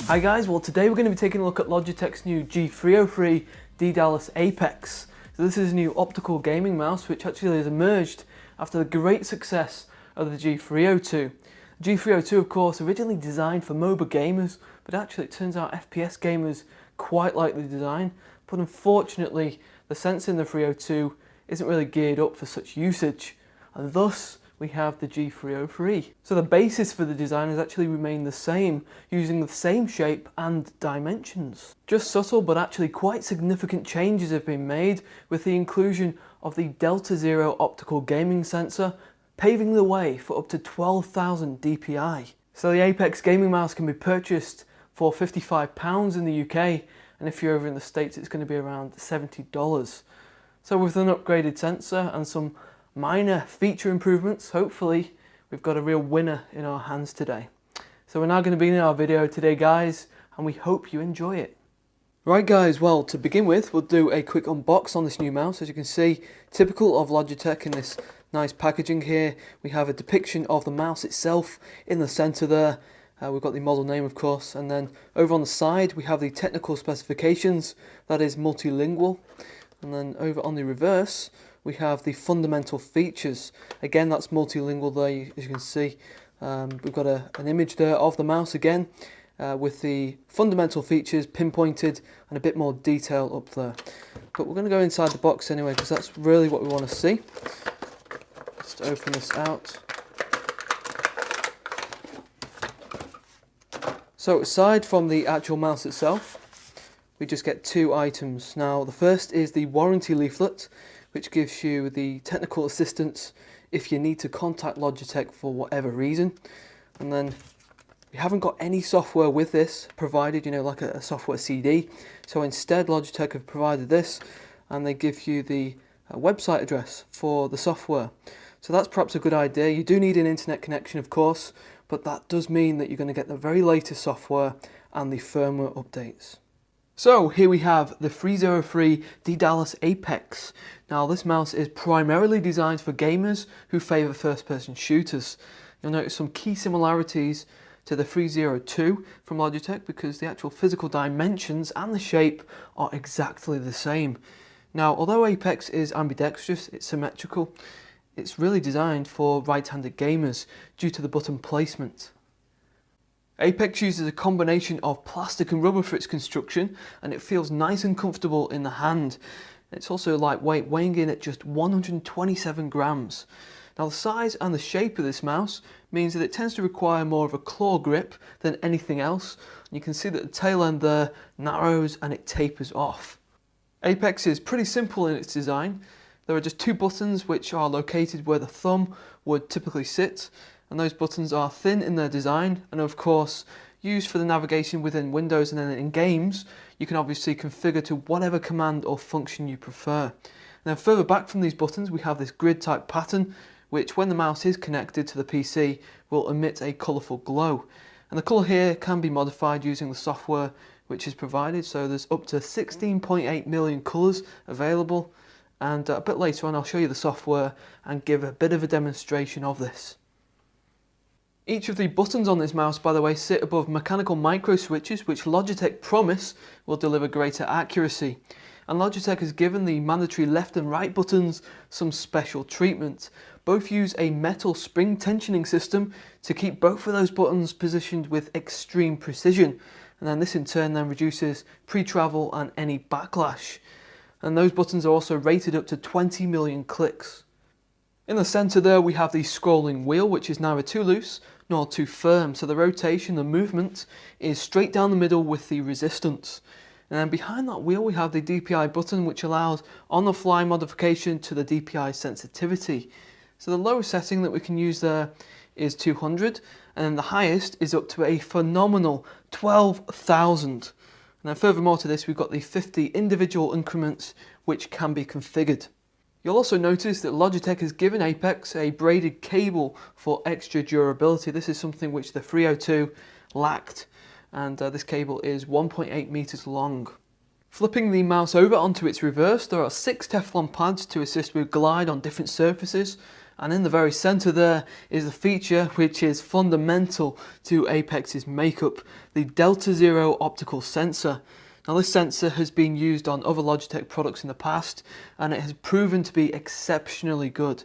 Hi guys, well today we're going to be taking a look at Logitech's new G303 Daedalus Apex. So this is a new optical gaming mouse which actually has emerged after the great success of the G302. The G302 of course originally designed for MOBA gamers, but actually it turns out FPS gamers quite like the design, but unfortunately the sensor in the 302 isn't really geared up for such usage, and thus we have the G303. So the basis for the design has actually remained the same, using the same shape and dimensions. Just subtle but actually quite significant changes have been made with the inclusion of the Delta Zero optical gaming sensor, paving the way for up to 12,000 DPI. So the Apex gaming mouse can be purchased for £55 in the UK, and if you're over in the States it's going to be around $70. So with an upgraded sensor and some minor feature improvements, hopefully we've got a real winner in our hands today. So we're now going to begin our video today guys, and we hope you enjoy it. Right guys, well to begin with we'll do a quick unbox on this new mouse. As you can see, typical of Logitech in this nice packaging here, we have a depiction of the mouse itself in the centre there. We've got the model name of course, and then over on the side we have the technical specifications, that is multilingual, and then over on the reverse we have the fundamental features. Again, that's multilingual there, as you can see. We've got an image there of the mouse again, with the fundamental features pinpointed and a bit more detail up there. But we're going to go inside the box anyway, because that's really what we want to see. Just open this out. So aside from the actual mouse itself, we just get two items. Now the first is the warranty leaflet, which gives you the technical assistance if you need to contact Logitech for whatever reason. And then we haven't got any software with this provided, you know, like a software CD. So instead Logitech have provided this, and they give you the website address for the software. So that's perhaps a good idea. You do need an internet connection of course, but that does mean that you're going to get the very latest software and the firmware updates. So here we have the 303 Daedalus Apex. Now this mouse is primarily designed for gamers who favour first-person shooters. You'll notice some key similarities to the 302 from Logitech because the actual physical dimensions and the shape are exactly the same. Now although Apex is ambidextrous, it's symmetrical, it's really designed for right-handed gamers due to the button placement. Apex uses a combination of plastic and rubber for its construction, and it feels nice and comfortable in the hand. It's also lightweight, weighing in at just 127 grams. Now the size and the shape of this mouse means that it tends to require more of a claw grip than anything else. You can see that the tail end there narrows and it tapers off. Apex is pretty simple in its design. There are just two buttons which are located where the thumb would typically sit, and those buttons are thin in their design and of course used for the navigation within Windows, and then in games you can obviously configure to whatever command or function you prefer. Now further back from these buttons we have this grid type pattern which, when the mouse is connected to the PC, will emit a colourful glow, and the colour here can be modified using the software which is provided. So there's up to 16.8 million colours available, and a bit later on I'll show you the software and give a bit of a demonstration of this. Each of the buttons on this mouse, by the way, sit above mechanical micro switches which Logitech promise will deliver greater accuracy. And Logitech has given the mandatory left and right buttons some special treatment. Both use a metal spring tensioning system to keep both of those buttons positioned with extreme precision. And then this in turn then reduces pre-travel and any backlash. And those buttons are also rated up to 20 million clicks. In the centre there we have the scrolling wheel, which is neither too loose nor too firm, so the rotation, the movement, is straight down the middle with the resistance. And then behind that wheel we have the DPI button, which allows on-the-fly modification to the DPI sensitivity. So the lowest setting that we can use there is 200, and then the highest is up to a phenomenal 12,000. And then furthermore to this we've got the 50 individual increments which can be configured. You'll also notice that Logitech has given Apex a braided cable for extra durability. This is something which the 302 lacked, and this cable is 1.8 meters long. Flipping the mouse over onto its reverse, there are 6 Teflon pads to assist with glide on different surfaces, And in the very center there is a feature which is fundamental to Apex's makeup, the Delta Zero optical sensor. Now this sensor has been used on other Logitech products in the past and it has proven to be exceptionally good.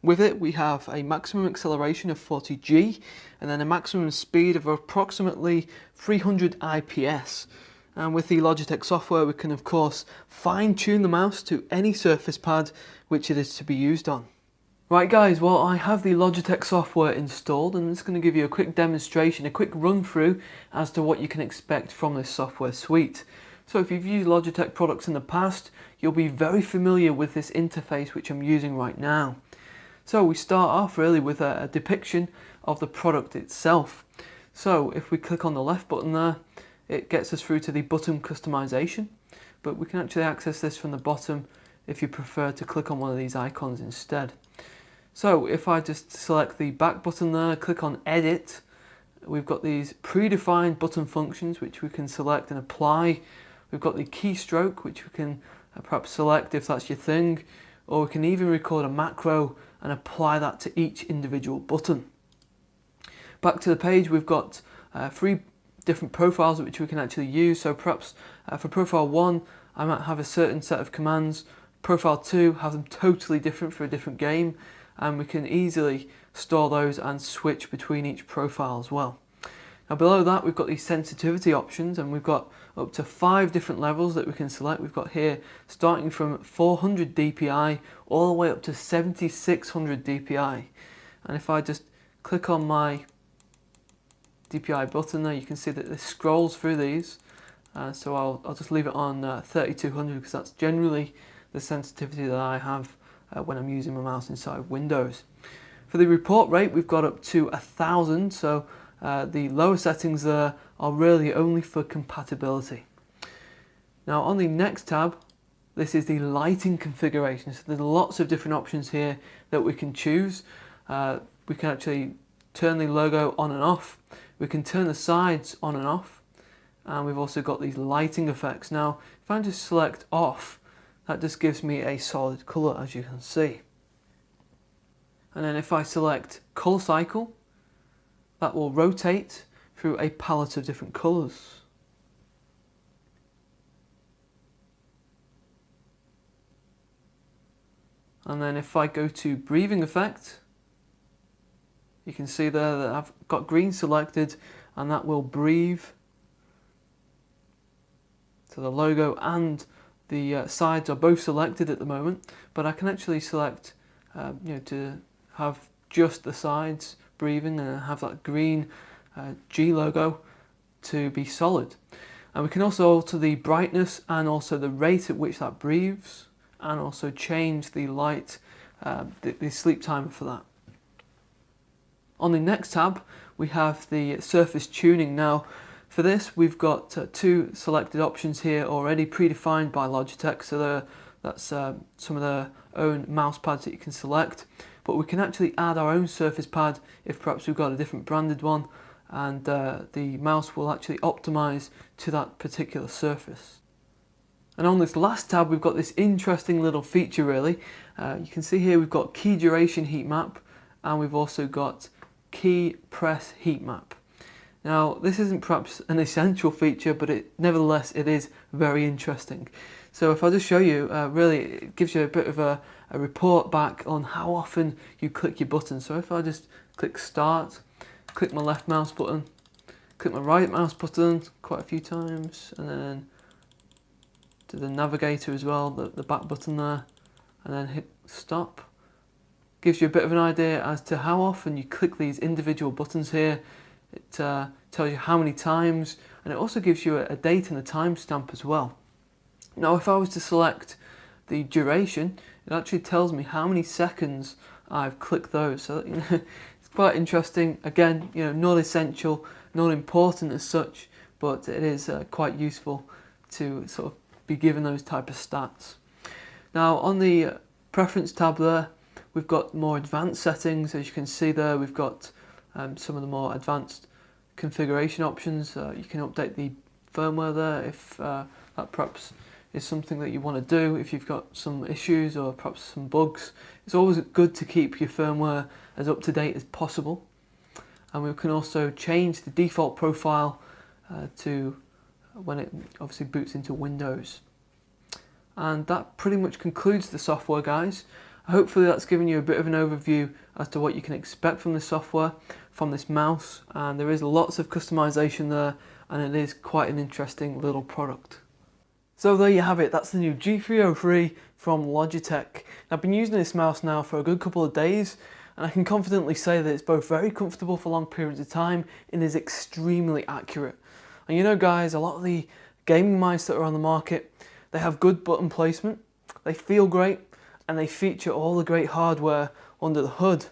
With it we have a maximum acceleration of 40G and then a maximum speed of approximately 300 IPS. And with the Logitech software we can of course fine-tune the mouse to any surface pad which it is to be used on. Right guys, well I have the Logitech software installed and I'm just going to give you a quick demonstration, a quick run through as to what you can expect from this software suite. So if you've used Logitech products in the past, you'll be very familiar with this interface which I'm using right now. So we start off really with a depiction of the product itself. So if we click on the left button there, it gets us through to the button customization, but we can actually access this from the bottom if you prefer to click on one of these icons instead. So if I just select the back button there, click on edit, we've got these predefined button functions which we can select and apply. We've got the keystroke which we can perhaps select if that's your thing, or we can even record a macro and apply that to each individual button. Back to the page, we've got 3 different profiles which we can actually use. So perhaps for profile 1 I might have a certain set of commands, profile 2 have them totally different for a different game, and we can easily store those and switch between each profile as well. Now below that we've got these sensitivity options and we've got up to 5 different levels that we can select. We've got here starting from 400 DPI all the way up to 7600 DPI, and if I just click on my DPI button there, you can see that this scrolls through these, so I'll just leave it on 3200 because that's generally the sensitivity that I have when I'm using my mouse inside Windows. For the report rate we've got up to 1000, so the lower settings there are really only for compatibility. Now on the next tab, this is the lighting configuration, so there's lots of different options here that we can choose. We can actually turn the logo on and off, we can turn the sides on and off, and we've also got these lighting effects. Now if I just select off, that just gives me a solid colour as you can see. And then if I select colour cycle, that will rotate through a palette of different colours. And then if I go to breathing effect, you can see there that I've got green selected and that will breathe. So the logo and the sides are both selected at the moment, but I can actually select to have just the sides breathing and have that green G logo to be solid. And we can also alter the brightness and also the rate at which that breathes, and also change the light, the sleep timer for that. On the next tab we have the surface tuning. Now for this we've got 2 selected options here already predefined by Logitech, so that's some of their own mouse pads that you can select, but we can actually add our own surface pad if perhaps we've got a different branded one, and the mouse will actually optimize to that particular surface. And on this last tab we've got this interesting little feature really. You can see here we've got key duration heat map and we've also got key press heat map. Now this isn't perhaps an essential feature, but nevertheless it is very interesting. So if I just show you, really it gives you a bit of a report back on how often you click your button. So if I just click start, click my left mouse button, click my right mouse button quite a few times, and then to the navigator as well, the back button there, and then hit stop. Gives you a bit of an idea as to how often you click these individual buttons here. It tells you how many times, and it also gives you a date and a timestamp as well. Now if I was to select the duration, it actually tells me how many seconds I've clicked those. So it's quite interesting. Again, not essential, not important as such, but it is quite useful to sort of be given those type of stats. Now on the preference tab there, we've got more advanced settings. As you can see there, we've got some of the more advanced configuration options. You can update the firmware there if that perhaps is something that you want to do if you've got some issues or perhaps some bugs. It's always good to keep your firmware as up to date as possible. And we can also change the default profile to when it obviously boots into Windows. And that pretty much concludes the software, guys. Hopefully that's given you a bit of an overview as to what you can expect from this software, from this mouse, and there is lots of customization there, and it is quite an interesting little product. So there you have it, that's the new G303 from Logitech. I've been using this mouse now for a good couple of days, and I can confidently say that it's both very comfortable for long periods of time and is extremely accurate. And you know guys, a lot of the gaming mice that are on the market, they have good button placement, they feel great, and they feature all the great hardware under the hood,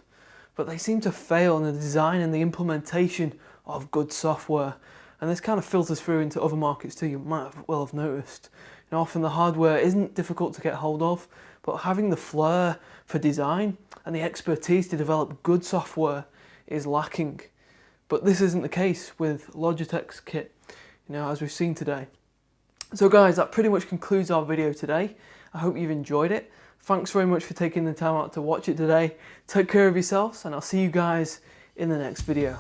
but they seem to fail in the design and the implementation of good software. And this kind of filters through into other markets too, you might well have noticed. You know, often the hardware isn't difficult to get hold of, but having the flair for design and the expertise to develop good software is lacking. But this isn't the case with Logitech's kit, you know, as we've seen today. So guys, that pretty much concludes our video today. I hope you've enjoyed it. Thanks very much for taking the time out to watch it today. Take care of yourselves, and I'll see you guys in the next video.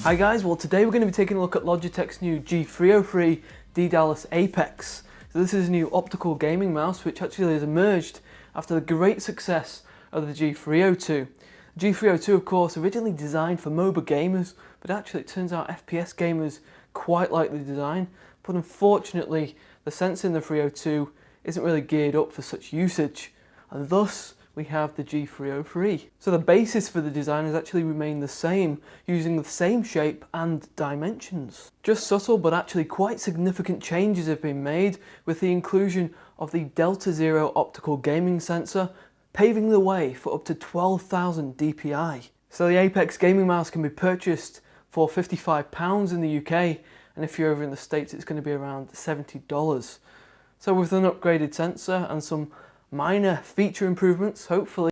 Hi guys, well today we're going to be taking a look at Logitech's new G303 Daedalus Apex. So this is a new optical gaming mouse which actually has emerged after the great success of the G302. The G302 of course originally designed for MOBA gamers, but actually it turns out FPS gamers quite like the design, but unfortunately the sensor in the 302 isn't really geared up for such usage, and thus we have the G303. So the basis for the design has actually remained the same, using the same shape and dimensions. Just subtle but actually quite significant changes have been made with the inclusion of the Delta Zero optical gaming sensor, paving the way for up to 12,000 DPI. So the Apex gaming mouse can be purchased for £55 in the UK, and if you're over in the States it's going to be around $70. So with an upgraded sensor and some minor feature improvements, hopefully